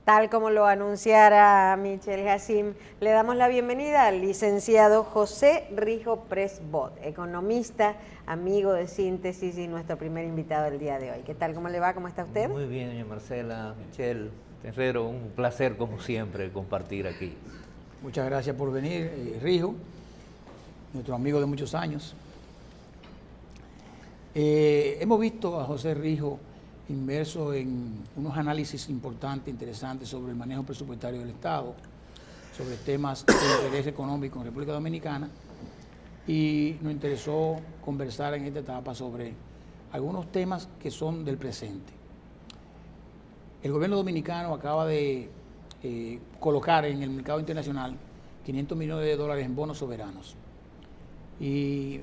Tal como lo anunciara Michelle Hacim, le damos la bienvenida al licenciado José Rijo Presbot, economista, amigo de Síntesis y nuestro primer invitado del día de hoy. ¿Qué tal? ¿Cómo le va? ¿Cómo está usted? Muy bien, doña Marcela, Michelle, Terrero, un placer como siempre compartir aquí. Muchas gracias por venir, Rijo, nuestro amigo de muchos años. Hemos visto a José Rijo inmerso en unos análisis importantes, interesantes sobre el manejo presupuestario del Estado, sobre temas de interés económico en República Dominicana, y nos interesó conversar en esta etapa sobre algunos temas que son del presente. El gobierno dominicano acaba de colocar en el mercado internacional 500 millones de dólares en bonos soberanos. Y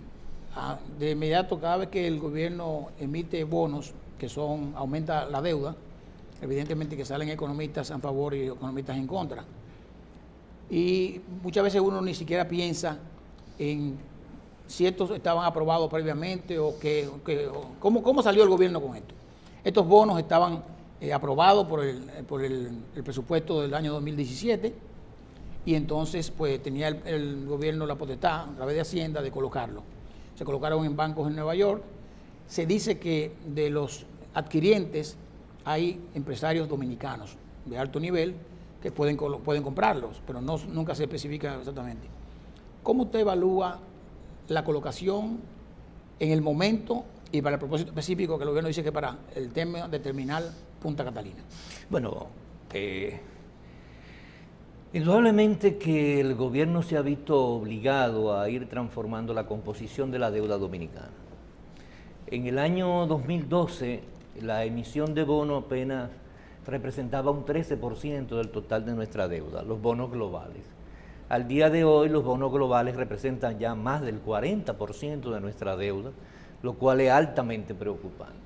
de inmediato, cada vez que el gobierno emite bonos, que aumenta la deuda, evidentemente que salen economistas a favor y economistas en contra. Y muchas veces uno ni siquiera piensa en si estos estaban aprobados previamente o cómo salió el gobierno con esto. Estos bonos estaban aprobados por el presupuesto del año 2017 y entonces pues tenía el gobierno la potestad a través de Hacienda de colocarlo. Se colocaron en bancos en Nueva York. Se dice que de los adquirientes hay empresarios dominicanos de alto nivel que pueden comprarlos, pero nunca se especifica exactamente. ¿Cómo usted evalúa la colocación en el momento y para el propósito específico que el gobierno dice que para el tema de terminal Punta Catalina? Bueno, indudablemente que el gobierno se ha visto obligado a ir transformando la composición de la deuda dominicana. En el año 2012, la emisión de bonos apenas representaba un 13% del total de nuestra deuda, los bonos globales. Al día de hoy, los bonos globales representan ya más del 40% de nuestra deuda, lo cual es altamente preocupante.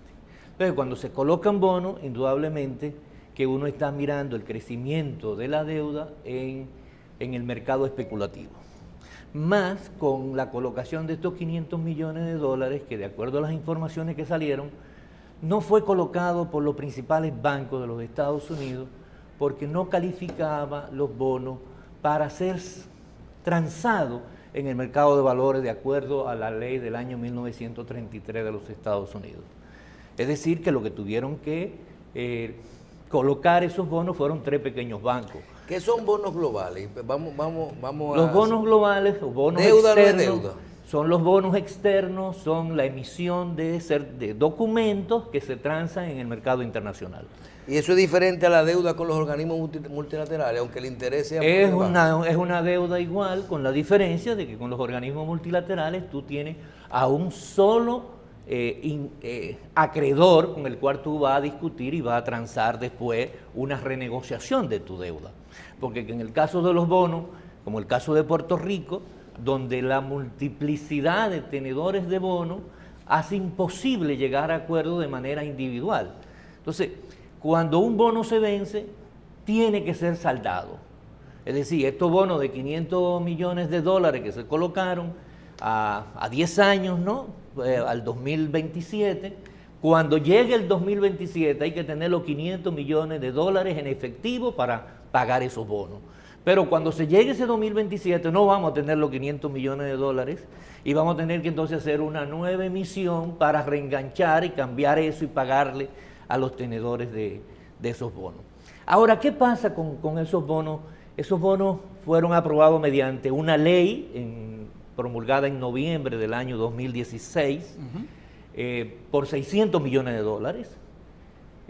Entonces, cuando se colocan bonos, indudablemente que uno está mirando el crecimiento de la deuda en el mercado especulativo. Más con la colocación de estos 500 millones de dólares, que de acuerdo a las informaciones que salieron, no fue colocado por los principales bancos de los Estados Unidos porque no calificaba los bonos para ser transado en el mercado de valores de acuerdo a la ley del año 1933 de los Estados Unidos. Es decir, que lo que tuvieron que colocar esos bonos fueron 3 pequeños bancos. ¿Qué son bonos globales? Vamos Los bonos globales o bonos deuda externos, no es deuda. son los bonos externos, son la emisión de documentos que se transan en el mercado internacional. Y eso es diferente a la deuda con los organismos multilaterales, aunque el interés sea Es una deuda igual, con la diferencia de que con los organismos multilaterales tú tienes a un solo acreedor con el cual tú vas a discutir y vas a transar después una renegociación de tu deuda. Porque en el caso de los bonos, como el caso de Puerto Rico, donde la multiplicidad de tenedores de bonos hace imposible llegar a acuerdos de manera individual. Entonces, cuando un bono se vence, tiene que ser saldado. Es decir, estos bonos de 500 millones de dólares que se colocaron a 10 años, ¿no? Al 2027, cuando llegue el 2027 hay que tener los 500 millones de dólares en efectivo para pagar esos bonos. Pero cuando se llegue ese 2027 no vamos a tener los 500 millones de dólares y vamos a tener que entonces hacer una nueva emisión para reenganchar y cambiar eso y pagarle a los tenedores de esos bonos. Ahora, ¿qué pasa con esos bonos? Esos bonos fueron aprobados mediante una ley promulgada en noviembre del año 2016 por 600 millones de dólares.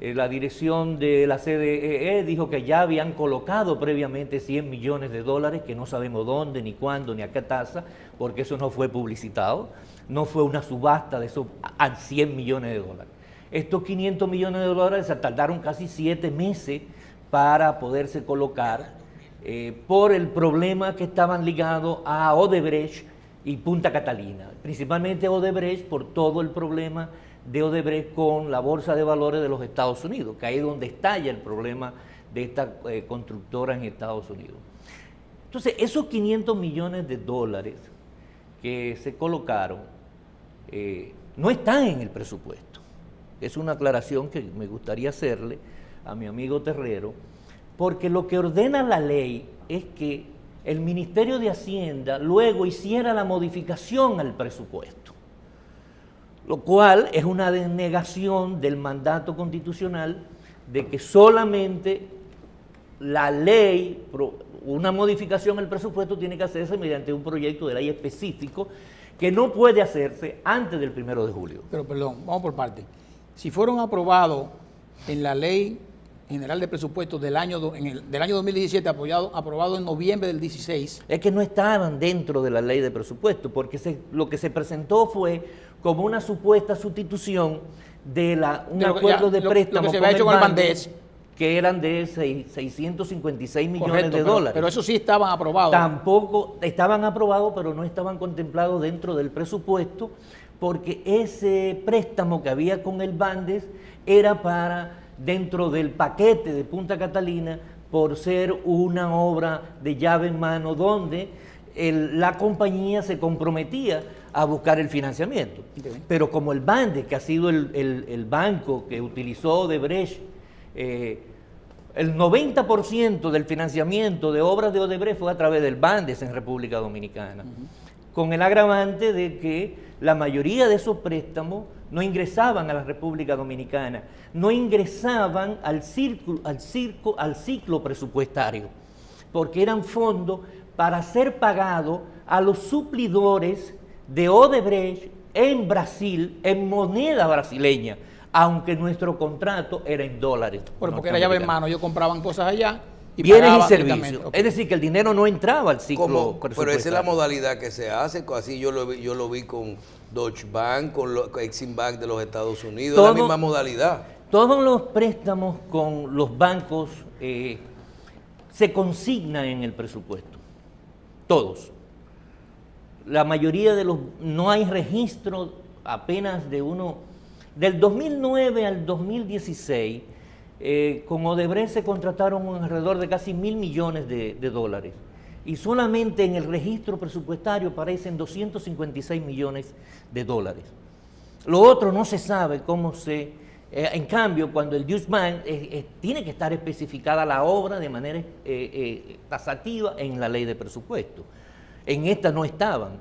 La dirección de la CDE dijo que ya habían colocado previamente 100 millones de dólares, que no sabemos dónde, ni cuándo, ni a qué tasa, porque eso no fue publicitado. No fue una subasta de esos a 100 millones de dólares. Estos 500 millones de dólares se tardaron casi 7 meses para poderse colocar por el problema que estaban ligados a Odebrecht y Punta Catalina. Principalmente Odebrecht por todo el problema de Odebrecht con la Bolsa de Valores de los Estados Unidos, que ahí es donde estalla el problema de esta constructora en Estados Unidos. Entonces, esos 500 millones de dólares que se colocaron no están en el presupuesto. Es una aclaración que me gustaría hacerle a mi amigo Terrero, Porque lo que ordena la ley es que el Ministerio de Hacienda luego hiciera la modificación al presupuesto, lo cual es una denegación del mandato constitucional de que solamente la ley, una modificación al presupuesto tiene que hacerse mediante un proyecto de ley específico que no puede hacerse antes del 1 de julio. Pero perdón, vamos por parte. Si fueron aprobados en la Ley General de Presupuestos del año 2017, aprobado en noviembre del 16. Es que no estaban dentro de la ley de presupuesto, porque lo que se presentó fue como una supuesta sustitución de un acuerdo de préstamo lo que se había hecho con el Bandés, que eran de 656 millones correcto, de dólares. Pero eso sí estaban aprobados. Tampoco estaban aprobados, pero no estaban contemplados dentro del presupuesto, porque ese préstamo que había con el Bandes era para dentro del paquete de Punta Catalina, por ser una obra de llave en mano donde la compañía se comprometía a buscar el financiamiento. Okay. Pero como el Bandes, que ha sido el banco que utilizó Odebrecht, el 90% del financiamiento de obras de Odebrecht fue a través del Bandes en República Dominicana, con el agravante de que la mayoría de esos préstamos no ingresaban a la República Dominicana, no ingresaban al ciclo presupuestario, porque eran fondos para ser pagados a los suplidores de Odebrecht en Brasil, en moneda brasileña, aunque nuestro contrato era en dólares. Bueno, porque era llave en mano, ellos compraban cosas allá y bienes y servicios. Okay. Es decir, que el dinero no entraba al ciclo presupuestario. Pero esa es la modalidad que se hace, así yo lo vi con Deutsche Bank, con Exim Bank de los Estados Unidos, la misma modalidad. Todos los préstamos con los bancos se consignan en el presupuesto, todos. La mayoría de no hay registro apenas de uno. Del 2009 al 2016, con Odebrecht se contrataron alrededor de casi 1.000 millones de dólares. Y solamente en el registro presupuestario aparecen 256 millones de dólares. Lo otro no se sabe cómo en cambio, cuando el Deutsche Bank tiene que estar especificada la obra de manera tasativa en la ley de presupuesto. En esta no estaban.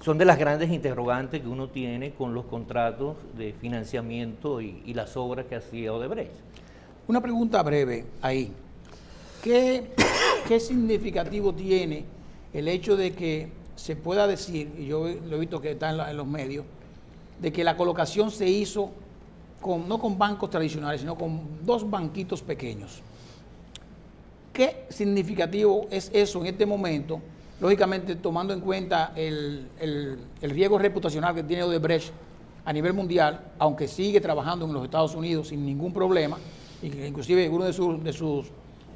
Son de las grandes interrogantes que uno tiene con los contratos de financiamiento y las obras que hacía Odebrecht. Una pregunta breve ahí. ¿Qué significativo tiene el hecho de que se pueda decir, y yo lo he visto que está en los medios, de que la colocación se hizo no con bancos tradicionales, sino con dos banquitos pequeños? ¿Qué significativo es eso en este momento? Lógicamente, tomando en cuenta el riesgo reputacional que tiene Odebrecht a nivel mundial, aunque sigue trabajando en los Estados Unidos sin ningún problema, y que inclusive uno de sus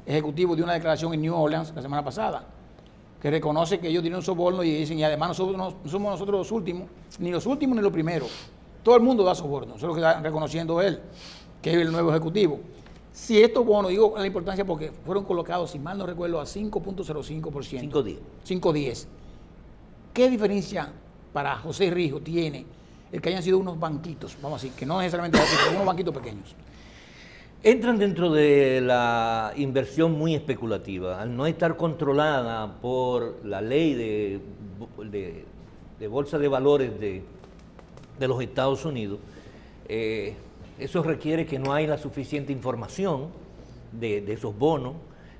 ejecutivos dio una declaración en New Orleans la semana pasada, que reconoce que ellos tienen un soborno y dicen, y además nosotros no somos nosotros los últimos ni los primeros. Todo el mundo da soborno, eso es lo que está reconociendo él, que es el nuevo ejecutivo. Si estos bonos, digo la importancia porque fueron colocados, si mal no recuerdo, a 5.05%. 5.10. ¿Qué diferencia para José Rijo tiene el que hayan sido unos banquitos, vamos a decir, que no necesariamente pero unos banquitos pequeños? Entran dentro de la inversión muy especulativa, al no estar controlada por la ley de bolsa de valores de los Estados Unidos. Eso requiere que no hay la suficiente información de esos bonos,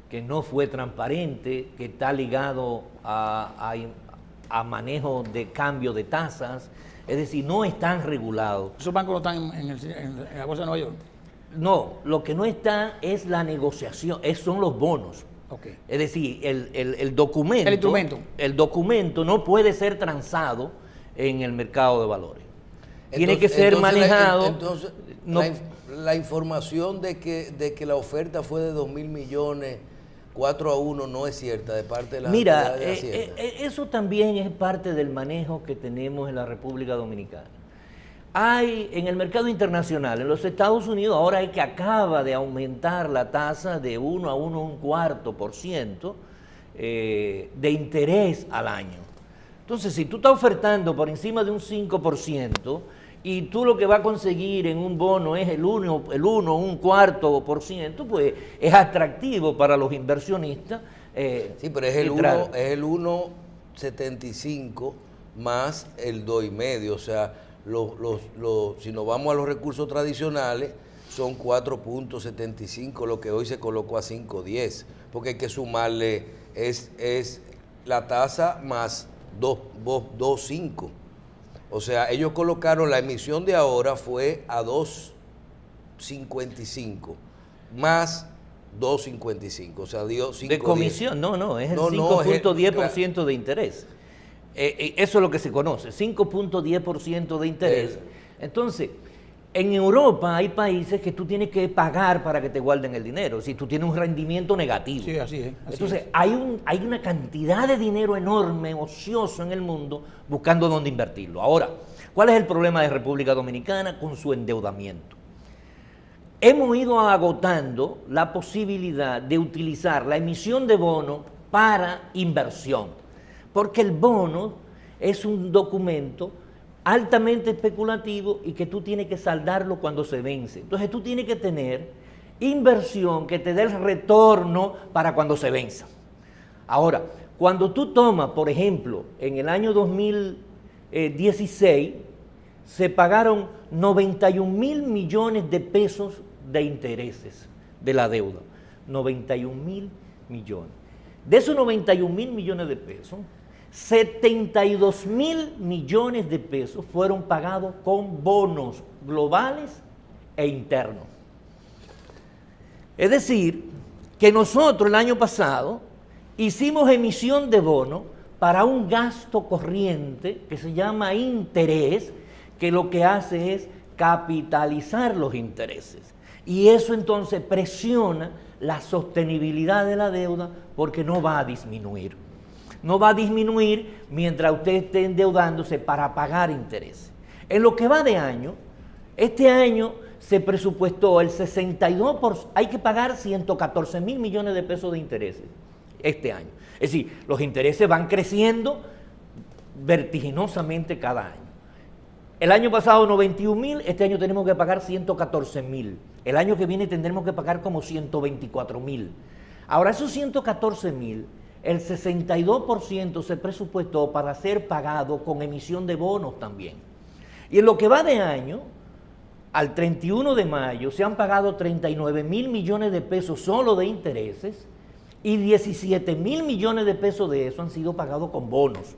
que no fue transparente, que está ligado a manejo de cambio de tasas, es decir, no están regulados. ¿Esos bancos no están en la Bolsa de Nueva York? No, lo que no está es la negociación, son los bonos. Okay. Es decir, el documento. El instrumento. El documento no puede ser transado en el mercado de valores. Tiene que ser manejado. La información de que la oferta fue de 2.000 millones, 4-1, no es cierta de parte de la autoridad de Hacienda. Eso también es parte del manejo que tenemos en la República Dominicana. Hay en el mercado internacional, en los Estados Unidos, ahora hay que acaba de aumentar la tasa de 1 a 1,25% de interés al año. Entonces, si tú estás ofertando por encima de un 5%, y tú lo que vas a conseguir en un bono es el 1, un cuarto por ciento, pues es atractivo para los inversionistas. Sí, pero es el 1.75 más el 2,5, o sea, si nos vamos a los recursos tradicionales, son 4.75, lo que hoy se colocó a 5.10, porque hay que sumarle, es la tasa más 2.5. O sea, ellos colocaron, la emisión de ahora fue a 2.55, más 2.55, o sea, dio 5. De comisión, no, es el 5.10% de interés. Eso es lo que se conoce, 5.10% de interés. Entonces, en Europa hay países que tú tienes que pagar para que te guarden el dinero, si tú tienes un rendimiento negativo. Sí, así es. Entonces, hay una cantidad de dinero enorme, ocioso en el mundo, buscando dónde invertirlo. Ahora, ¿cuál es el problema de República Dominicana con su endeudamiento? Hemos ido agotando la posibilidad de utilizar la emisión de bonos para inversión, porque el bono es un documento altamente especulativo y que tú tienes que saldarlo cuando se vence. Entonces tú tienes que tener inversión que te dé el retorno para cuando se venza. Ahora, cuando tú tomas, por ejemplo, en el año 2016, se pagaron 91.000 millones de pesos de intereses de la deuda. 91.000 millones. De esos 91.000 millones de pesos, 72.000 millones de pesos fueron pagados con bonos globales e internos. Es decir, que nosotros el año pasado hicimos emisión de bonos para un gasto corriente que se llama interés, que lo que hace es capitalizar los intereses. Y eso entonces presiona la sostenibilidad de la deuda porque no va a disminuir. No va a disminuir mientras usted esté endeudándose para pagar intereses. En lo que va de año, este año se presupuestó el 62%, hay que pagar 114.000 millones de pesos de intereses este año. Es decir, los intereses van creciendo vertiginosamente cada año. El año pasado 91.000, este año tenemos que pagar 114.000. El año que viene tendremos que pagar como 124.000. Ahora esos 114.000, el 62% se presupuestó para ser pagado con emisión de bonos también. Y en lo que va de año, al 31 de mayo, se han pagado 39.000 millones de pesos solo de intereses y 17.000 millones de pesos de eso han sido pagados con bonos.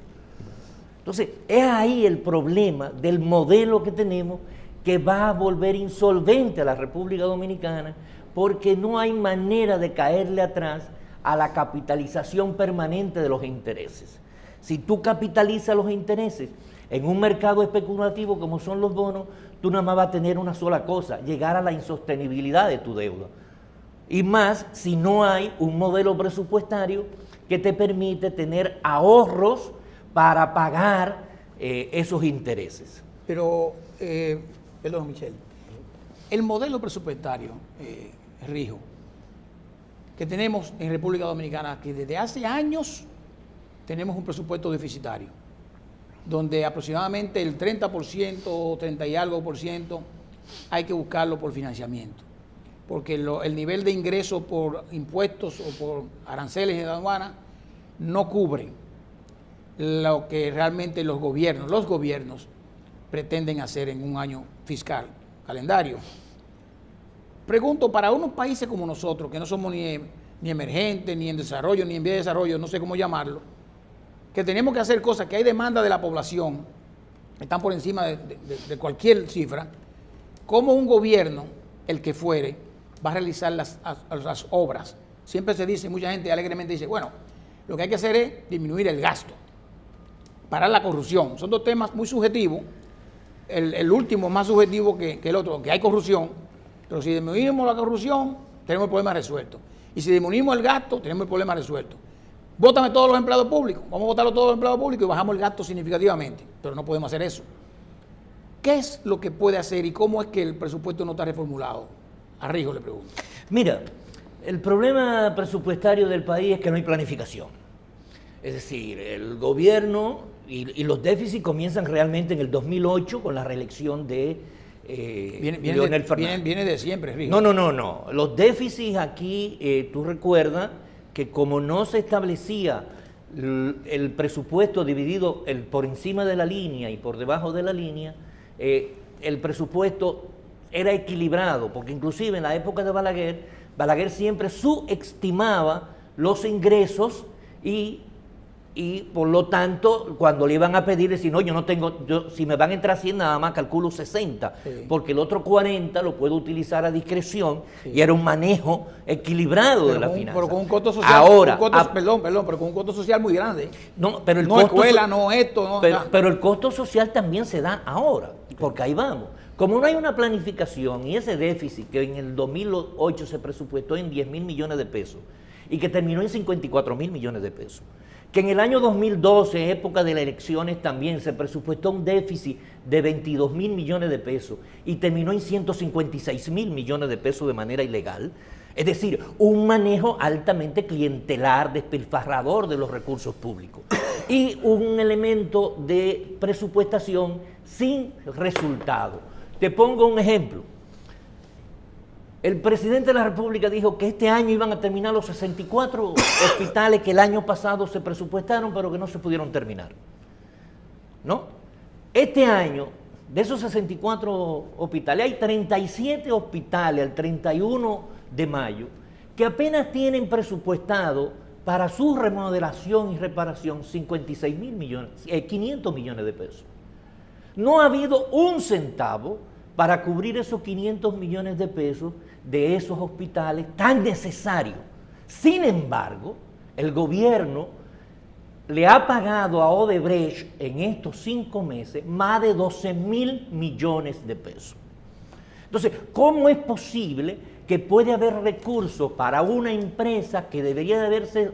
Entonces, es ahí el problema del modelo que tenemos que va a volver insolvente a la República Dominicana porque no hay manera de caerle atrás a la capitalización permanente de los intereses. Si tú capitalizas los intereses en un mercado especulativo como son los bonos, tú nada más vas a tener una sola cosa, llegar a la insostenibilidad de tu deuda. Y más si no hay un modelo presupuestario que te permite tener ahorros para pagar esos intereses. Pero, perdón, Michelle, el modelo presupuestario, Rijo, que tenemos en República Dominicana, que desde hace años tenemos un presupuesto deficitario, donde aproximadamente el 30%, 30 y algo por ciento, hay que buscarlo por financiamiento, porque el nivel de ingreso por impuestos o por aranceles de aduana no cubre lo que realmente los gobiernos pretenden hacer en un año fiscal, calendario. Pregunto, para unos países como nosotros, que no somos ni emergentes, ni en desarrollo, ni en vía de desarrollo, no sé cómo llamarlo, que tenemos que hacer cosas que hay demanda de la población, están por encima de cualquier cifra, ¿cómo un gobierno, el que fuere, va a realizar las obras? Siempre se dice, mucha gente alegremente dice, bueno, lo que hay que hacer es disminuir el gasto, parar la corrupción. Son dos temas muy subjetivos, el último más subjetivo que el otro, que hay corrupción. Pero si disminuimos la corrupción, tenemos el problema resuelto. Y si disminuimos el gasto, tenemos el problema resuelto. Bótame todos los empleados públicos, vamos a botarlos todos los empleados públicos y bajamos el gasto significativamente. Pero no podemos hacer eso. ¿Qué es lo que puede hacer y cómo es que el presupuesto no está reformulado? A Rijo le pregunto. Mira, el problema presupuestario del país es que no hay planificación. Es decir, el gobierno y los déficits comienzan realmente en el 2008 con la reelección de Leonel Fernández. Viene de siempre, Rijo. No. Los déficits aquí, tú recuerdas que como no se establecía el presupuesto dividido por encima de la línea y por debajo de la línea, el presupuesto era equilibrado, porque inclusive en la época de Balaguer siempre subestimaba los ingresos y por lo tanto, cuando le iban a pedir, decir, no, si me van a entrar 100, nada más calculo 60, sí, porque el otro 40 lo puedo utilizar a discreción, sí, y era un manejo equilibrado de la finanza. Pero con un costo social, ahora, pero con un costo social muy grande. No, pero el no costo, escuela, no esto, no. Pero el costo social también se da ahora, porque ahí vamos. Como no hay una planificación y ese déficit que en el 2008 se presupuestó en 10.000 millones de pesos y que terminó en 54.000 millones de pesos, que en el año 2012, época de las elecciones, también se presupuestó un déficit de 22.000 millones de pesos y terminó en 156.000 millones de pesos de manera ilegal. Es decir, un manejo altamente clientelar, despilfarrador de los recursos públicos y un elemento de presupuestación sin resultado. Te pongo un ejemplo. El presidente de la República dijo que este año iban a terminar los 64 hospitales que el año pasado se presupuestaron, pero que no se pudieron terminar. ¿No? Este año, de esos 64 hospitales, hay 37 hospitales al 31 de mayo que apenas tienen presupuestado para su remodelación y reparación 500 millones de pesos. No ha habido un centavo para cubrir esos 500 millones de pesos de esos hospitales tan necesarios. Sin embargo, el gobierno le ha pagado a Odebrecht en estos 5 meses más de 12.000 millones de pesos. Entonces, ¿cómo es posible que puede haber recursos para una empresa que debería de haberse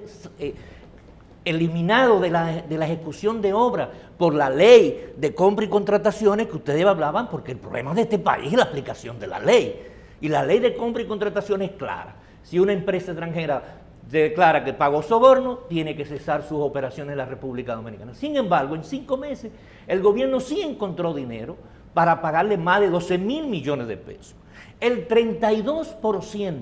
eliminado de la ejecución de obra por la ley de compra y contrataciones que ustedes hablaban? Porque el problema de este país es la aplicación de la ley. Y la ley de compra y contratación es clara. Si una empresa extranjera declara que pagó soborno, tiene que cesar sus operaciones en la República Dominicana. Sin embargo, en 5 meses, el gobierno sí encontró dinero para pagarle más de 12.000 millones de pesos. El 32%,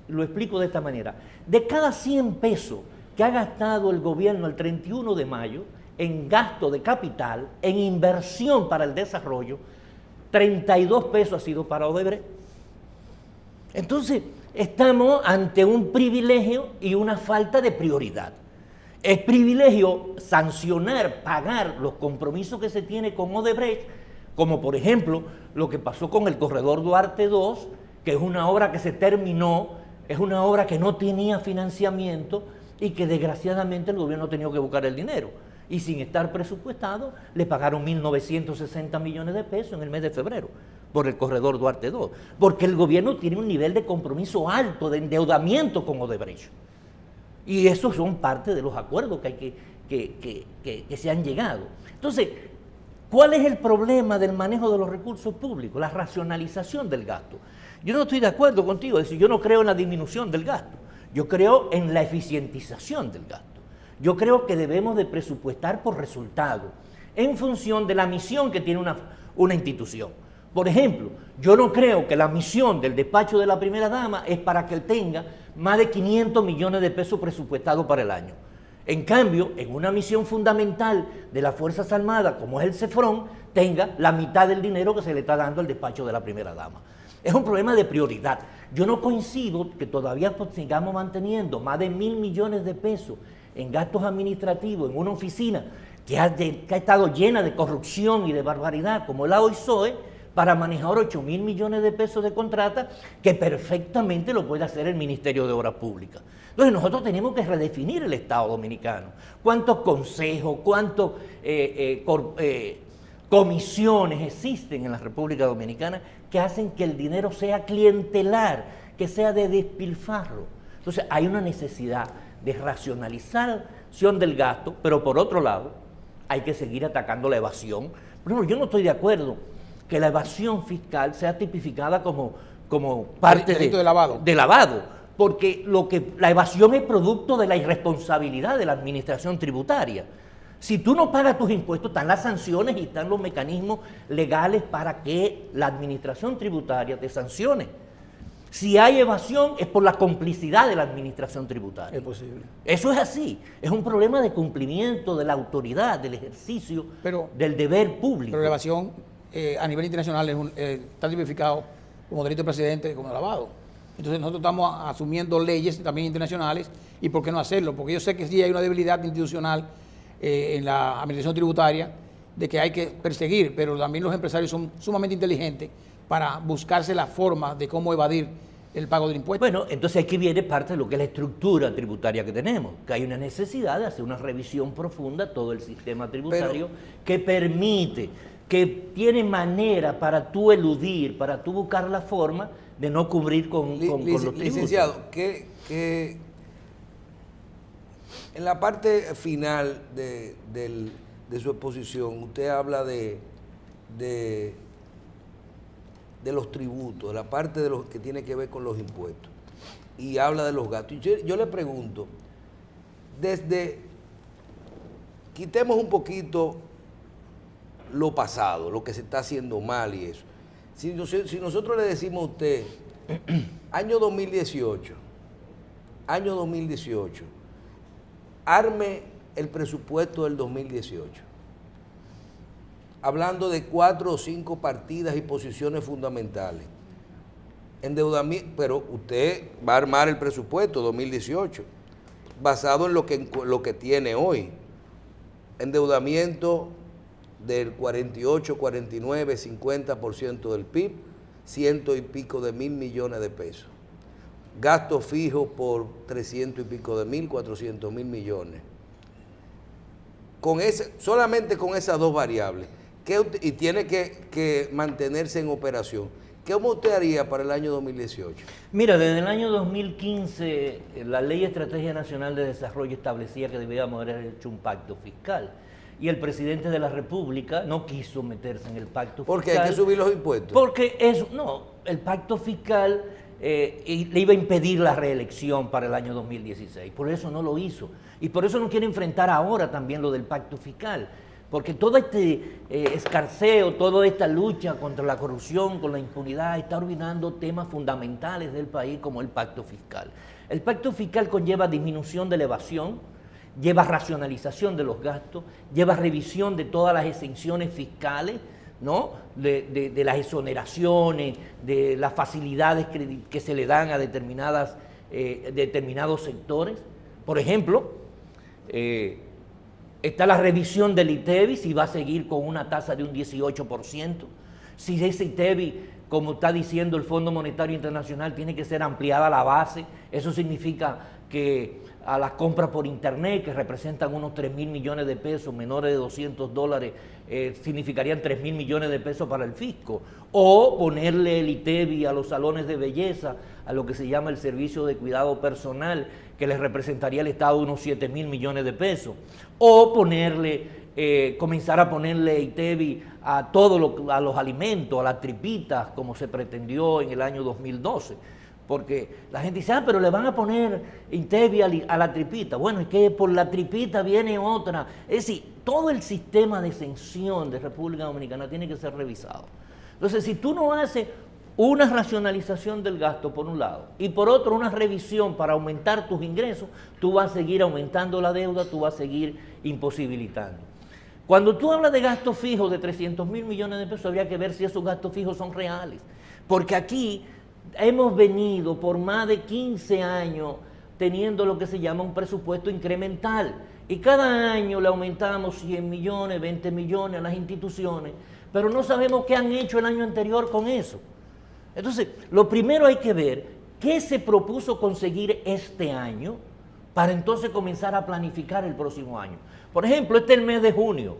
lo explico de esta manera, de cada 100 pesos que ha gastado el gobierno el 31 de mayo en gasto de capital, en inversión para el desarrollo, 32 pesos ha sido para Odebrecht. Entonces, estamos ante un privilegio y una falta de prioridad. Es privilegio sancionar, pagar los compromisos que se tiene con Odebrecht, como por ejemplo lo que pasó con el Corredor Duarte 2, que es una obra que se terminó, es una obra que no tenía financiamiento y que desgraciadamente el gobierno ha tenido que buscar el dinero. Y sin estar presupuestado, le pagaron 1.960 millones de pesos en el mes de febrero por el Corredor Duarte 2, porque el gobierno tiene un nivel de compromiso alto, de endeudamiento con Odebrecht. Y esos son parte de los acuerdos que se han llegado. Entonces, ¿cuál es el problema del manejo de los recursos públicos? La racionalización del gasto. Yo no estoy de acuerdo contigo, es decir, yo no creo en la disminución del gasto, yo creo en la eficientización del gasto. Yo creo que debemos de presupuestar por resultado, en función de la misión que tiene una institución. Por ejemplo, yo no creo que la misión del despacho de la primera dama es para que él tenga más de 500 millones de pesos presupuestados para el año. En cambio, en una misión fundamental de las Fuerzas Armadas, como es el CEFRON, tenga la mitad del dinero que se le está dando al despacho de la primera dama. Es un problema de prioridad. Yo no coincido que todavía sigamos manteniendo más de 1.000 millones de pesos en gastos administrativos en una oficina que ha estado llena de corrupción y de barbaridad, como la OISOE, para manejar 8.000 millones de pesos de contrata, que perfectamente lo puede hacer el Ministerio de Obras Públicas. Entonces nosotros tenemos que redefinir el Estado dominicano. ¿Cuántos consejos, cuántas comisiones existen en la República Dominicana que hacen que el dinero sea clientelar, que sea de despilfarro? Entonces hay una necesidad de racionalización del gasto, pero por otro lado hay que seguir atacando la evasión. Por ejemplo, yo no estoy de acuerdo que la evasión fiscal sea tipificada como parte de lavado. De lavado, porque la evasión es producto de la irresponsabilidad de la administración tributaria. Si tú no pagas tus impuestos, están las sanciones y están los mecanismos legales para que la administración tributaria te sancione. Si hay evasión es por la complicidad de la administración tributaria. Es posible. Eso es así. Es un problema de cumplimiento de la autoridad, del ejercicio del deber público. Pero la evasión a nivel internacional está tipificado como delito de precedente, como lavado. Entonces nosotros estamos asumiendo leyes también internacionales, y ¿por qué no hacerlo? Porque yo sé que sí hay una debilidad institucional en la administración tributaria de que hay que perseguir, pero también los empresarios son sumamente inteligentes para buscarse la forma de cómo evadir el pago del impuesto. Bueno, entonces aquí viene parte de lo que es la estructura tributaria que tenemos, que hay una necesidad de hacer una revisión profunda a todo el sistema tributario que permite, que tiene manera para tú eludir, para tú buscar la forma de no cubrir con los tributos. Licenciado, que en la parte final de su exposición, usted habla de los tributos, de la parte de lo que tiene que ver con los impuestos, y habla de los gastos. Yo le pregunto, quitemos un poquito lo pasado, lo que se está haciendo mal y eso. Si nosotros le decimos a usted, año 2018, arme el presupuesto del 2018, hablando de 4 o 5 partidas y posiciones fundamentales. Endeudamiento, pero usted va a armar el presupuesto 2018 basado en lo que tiene hoy. Endeudamiento del 48, 49, 50% del PIB, 100 y pico de mil millones de pesos. Gasto fijo por 300 y pico de mil, 400 mil millones. Solamente con esas dos variables, y tiene que mantenerse en operación. ¿Cómo usted haría para el año 2018? Mira, desde el año 2015, la Ley de Estrategia Nacional de Desarrollo establecía que debíamos haber hecho un pacto fiscal. Y el presidente de la República no quiso meterse en el pacto fiscal. ¿Por qué hay que subir los impuestos? Porque el pacto fiscal le iba a impedir la reelección para el año 2016. Por eso no lo hizo. Y por eso no quiere enfrentar ahora también lo del pacto fiscal. Porque todo este escarceo, toda esta lucha contra la corrupción, con la impunidad, está arruinando temas fundamentales del país como el pacto fiscal. El pacto fiscal conlleva disminución de la evasión, lleva racionalización de los gastos, lleva revisión de todas las exenciones fiscales, ¿no? de las exoneraciones, de las facilidades que se le dan a determinados sectores. Por ejemplo, está la revisión del ITEVI, si va a seguir con una tasa de un 18%. Si ese ITEVI, como está diciendo el Fondo Monetario Internacional, tiene que ser ampliada la base, eso significa que a las compras por internet, que representan unos 3.000 millones de pesos, menores de $200, significarían 3.000 millones de pesos para el fisco. O ponerle el ITEVI a los salones de belleza, a lo que se llama el servicio de cuidado personal, que les representaría al Estado unos 7.000 millones de pesos. O comenzar a ponerle ITEVI a a los alimentos, a las tripitas, como se pretendió en el año 2012. Porque la gente dice, pero le van a poner ITEVI a la tripita. Bueno, es que por la tripita viene otra. Es decir, todo el sistema de exención de República Dominicana tiene que ser revisado. Entonces, si tú no haces una racionalización del gasto por un lado y por otro una revisión para aumentar tus ingresos, tú vas a seguir aumentando la deuda, tú vas a seguir imposibilitando. Cuando tú hablas de gastos fijos de 300.000 millones de pesos, habría que ver si esos gastos fijos son reales. Porque aquí hemos venido por más de 15 años teniendo lo que se llama un presupuesto incremental. Y cada año le aumentamos 100 millones, 20 millones a las instituciones, pero no sabemos qué han hecho el año anterior con eso. Entonces, lo primero hay que ver qué se propuso conseguir este año para entonces comenzar a planificar el próximo año. Por ejemplo, este es el mes de junio.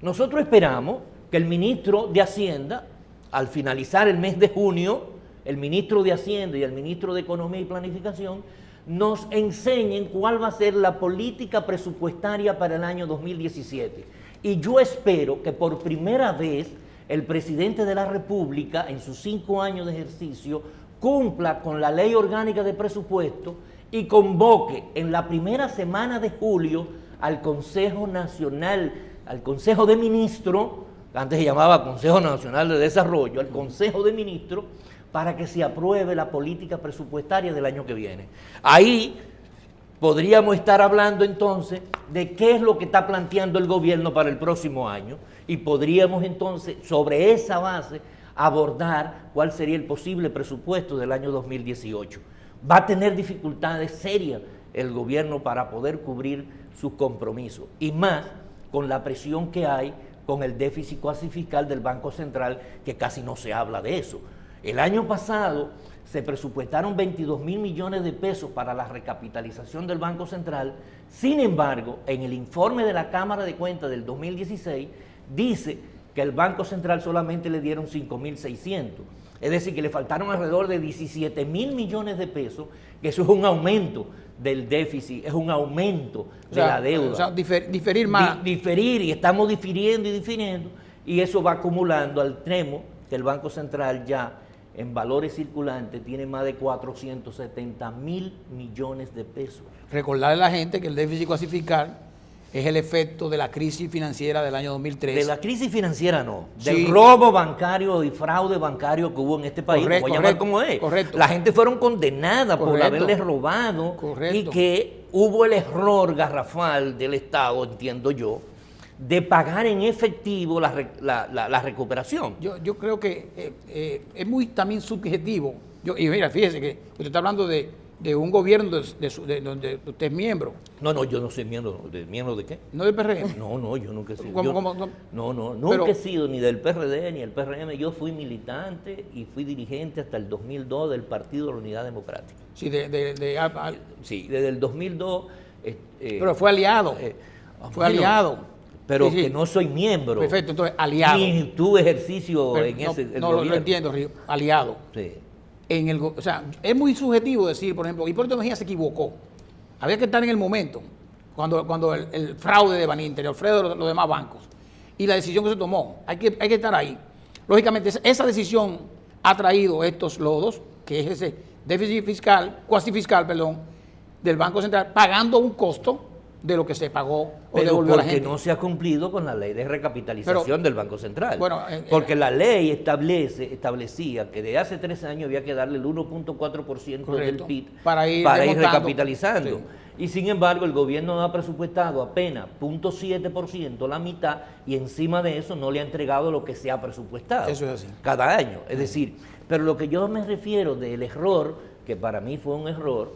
Nosotros esperamos que el ministro de Hacienda, al finalizar el mes de junio, el ministro de Hacienda y el ministro de Economía y Planificación nos enseñen cuál va a ser la política presupuestaria para el año 2017. Y yo espero que por primera vez el presidente de la República, en sus 5 años de ejercicio, cumpla con la ley orgánica de presupuesto y convoque en la primera semana de julio al Consejo Nacional, al Consejo de Ministros, antes se llamaba Consejo Nacional de Desarrollo, al Consejo de Ministros, para que se apruebe la política presupuestaria del año que viene. Ahí podríamos estar hablando entonces de qué es lo que está planteando el gobierno para el próximo año y podríamos entonces, sobre esa base, abordar cuál sería el posible presupuesto del año 2018. Va a tener dificultades serias el gobierno para poder cubrir sus compromisos, y más con la presión que hay con el déficit cuasi fiscal del Banco Central, que casi no se habla de eso. El año pasado se presupuestaron 22.000 millones de pesos para la recapitalización del Banco Central. Sin embargo, en el informe de la Cámara de Cuentas del 2016 dice que al Banco Central solamente le dieron 5.600. Es decir, que le faltaron alrededor de 17.000 millones de pesos, que eso es un aumento del déficit, es un aumento de la deuda. O sea, diferir más. Diferir, y estamos difiriendo, y eso va acumulando al extremo que el Banco Central ya en valores circulantes tiene más de 470.000 millones de pesos. Recordarle a la gente que el déficit cuasi fiscal es el efecto de la crisis financiera del año 2003. De la crisis financiera no, del Sí. robo bancario y fraude bancario que hubo en este país, Correcto, voy a llamar correcto, como es. correcto. La gente fueron condenadas por Correcto. haberles robado, Correcto. y que hubo el error garrafal del Estado, entiendo yo, de pagar en efectivo la recuperación. Yo creo que es muy también subjetivo. Y mira, fíjese que usted está hablando de un gobierno donde usted es miembro. No, yo no soy miembro. ¿Miembro de qué? ¿No del PRM? No, yo nunca he sido. ¿Cómo? Nunca he sido ni del PRD ni del PRM. Yo fui militante y fui dirigente hasta el 2002 del Partido de la Unidad Democrática. Sí, Sí, desde el 2002. pero fue aliado. Fue aliado. Pero Sí, sí. que no soy miembro. Perfecto, entonces aliado. Ni tuve ejercicio Pero en ese no lo gobierno. entiendo, Río, aliado. Sí. O sea, es muy subjetivo decir, por ejemplo, Hipólito Mejía se equivocó. Había que estar en el momento, cuando el fraude de Baninter, el fraude de los demás bancos, y la decisión que se tomó. Hay que estar ahí. Lógicamente, esa decisión ha traído estos lodos, que es ese déficit fiscal, cuasi fiscal, del Banco Central, pagando un costo de lo que se pagó o Pero devolvió a la porque gente. no se ha cumplido con la ley de recapitalización Pero, del Banco Central. bueno, porque la ley establecía que de hace 3 años había que darle el 1.4% del Correcto. PIB Para ir desmontando. recapitalizando. Sí. Y sin embargo, el gobierno ha presupuestado apenas 0.7%, la mitad, y encima de eso no le ha entregado lo que se ha presupuestado. Eso es así. Cada año. Es decir, pero lo que yo me refiero del error, que para mí fue un error,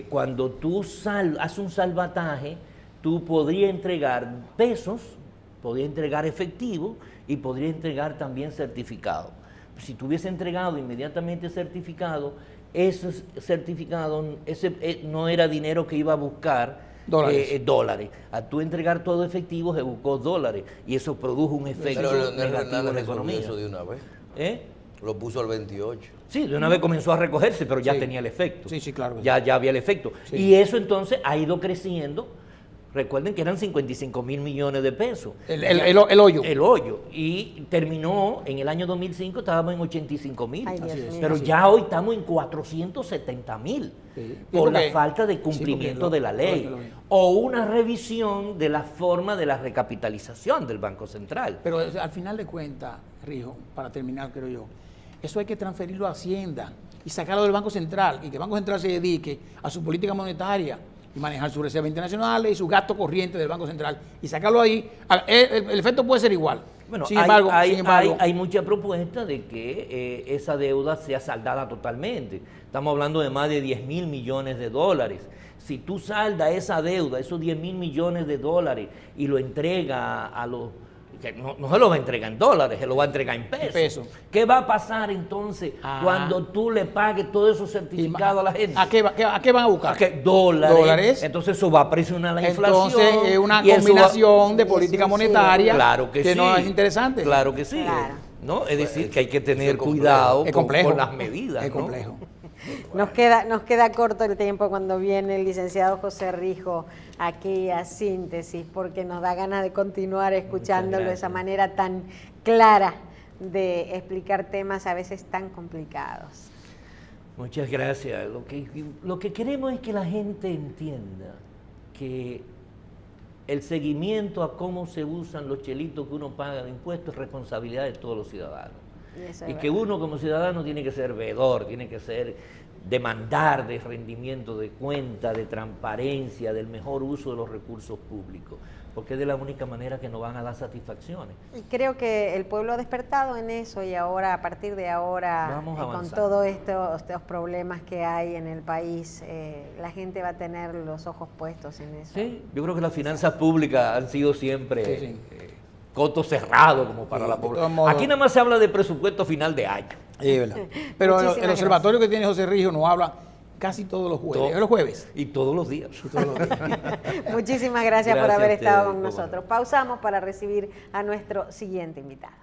cuando tú haces un salvataje, tú podrías entregar pesos, podrías entregar efectivo y podrías entregar también certificado. Si tú hubiese entregado inmediatamente certificado, ese certificado no era dinero que iba a buscar dólares. A tú entregar todo efectivo se buscó dólares y eso produjo un efecto Pero negativo en la economía. eso de una vez. ¿Eh? Lo puso al 28. Sí, de una vez comenzó a recogerse, pero ya Sí. tenía el efecto. Sí, claro. Ya había el efecto. Sí. Y eso entonces ha ido creciendo. Recuerden que eran 55.000 millones de pesos. El hoyo. El hoyo. Y terminó en el año 2005, estábamos en 85.000. Ay, Dios mío. Pero ya hoy estamos en 470.000. Sí. Por Porque- la falta de sí, cumplimiento porque de la ley. lógico. O una revisión de la forma de la recapitalización del Banco Central. Pero al final de cuentas, Rijo, para terminar, creo yo, eso hay que transferirlo a Hacienda y sacarlo del Banco Central y que el Banco Central se dedique a su política monetaria y manejar sus reservas internacionales y sus gastos corrientes del Banco Central y sacarlo ahí. El efecto puede ser igual. Bueno, Sin embargo, hay mucha propuesta de que esa deuda sea saldada totalmente. Estamos hablando de más de 10.000 millones de dólares. Si tú saldas esa deuda, esos 10.000 millones de dólares, y lo entregas a los... que no se lo va a entregar en dólares, se lo va a entregar en pesos. ¿Qué va a pasar entonces cuando tú le pagues todos esos certificados a la gente? ¿A qué van a buscar? ¿A qué? Dólares. Entonces eso va a presionar la inflación. Entonces es una y eso combinación de Eso política sí. monetaria Claro que sí. no es interesante. Claro que sí. Claro. ¿No? Es decir, que hay que tener es complejo. cuidado Es complejo. con las medidas. Es ¿no? complejo. Nos queda corto el tiempo cuando viene el licenciado José Rijo aquí a Síntesis, porque nos da ganas de continuar escuchándolo de esa manera tan clara de explicar temas a veces tan complicados. Muchas gracias. Lo que queremos es que la gente entienda que el seguimiento a cómo se usan los chelitos que uno paga de impuestos es responsabilidad de todos los ciudadanos. Y que uno como ciudadano tiene que ser veedor, tiene que ser demandar de rendimiento de cuenta, de transparencia, del mejor uso de los recursos públicos, porque es de la única manera que nos van a dar satisfacciones. Y creo que el pueblo ha despertado en eso y ahora, a partir de ahora, con todos estos problemas que hay en el país, la gente va a tener los ojos puestos en eso. Sí, yo creo que las finanzas públicas han sido siempre coto cerrado como para la población. Aquí nada más se habla de presupuesto final de año. Pero el observatorio que tiene José Rijo nos habla casi todos los jueves. ¿Es los jueves? Y todos los días. Muchísimas gracias por haber estado con nosotros. Pausamos para recibir a nuestro siguiente invitado.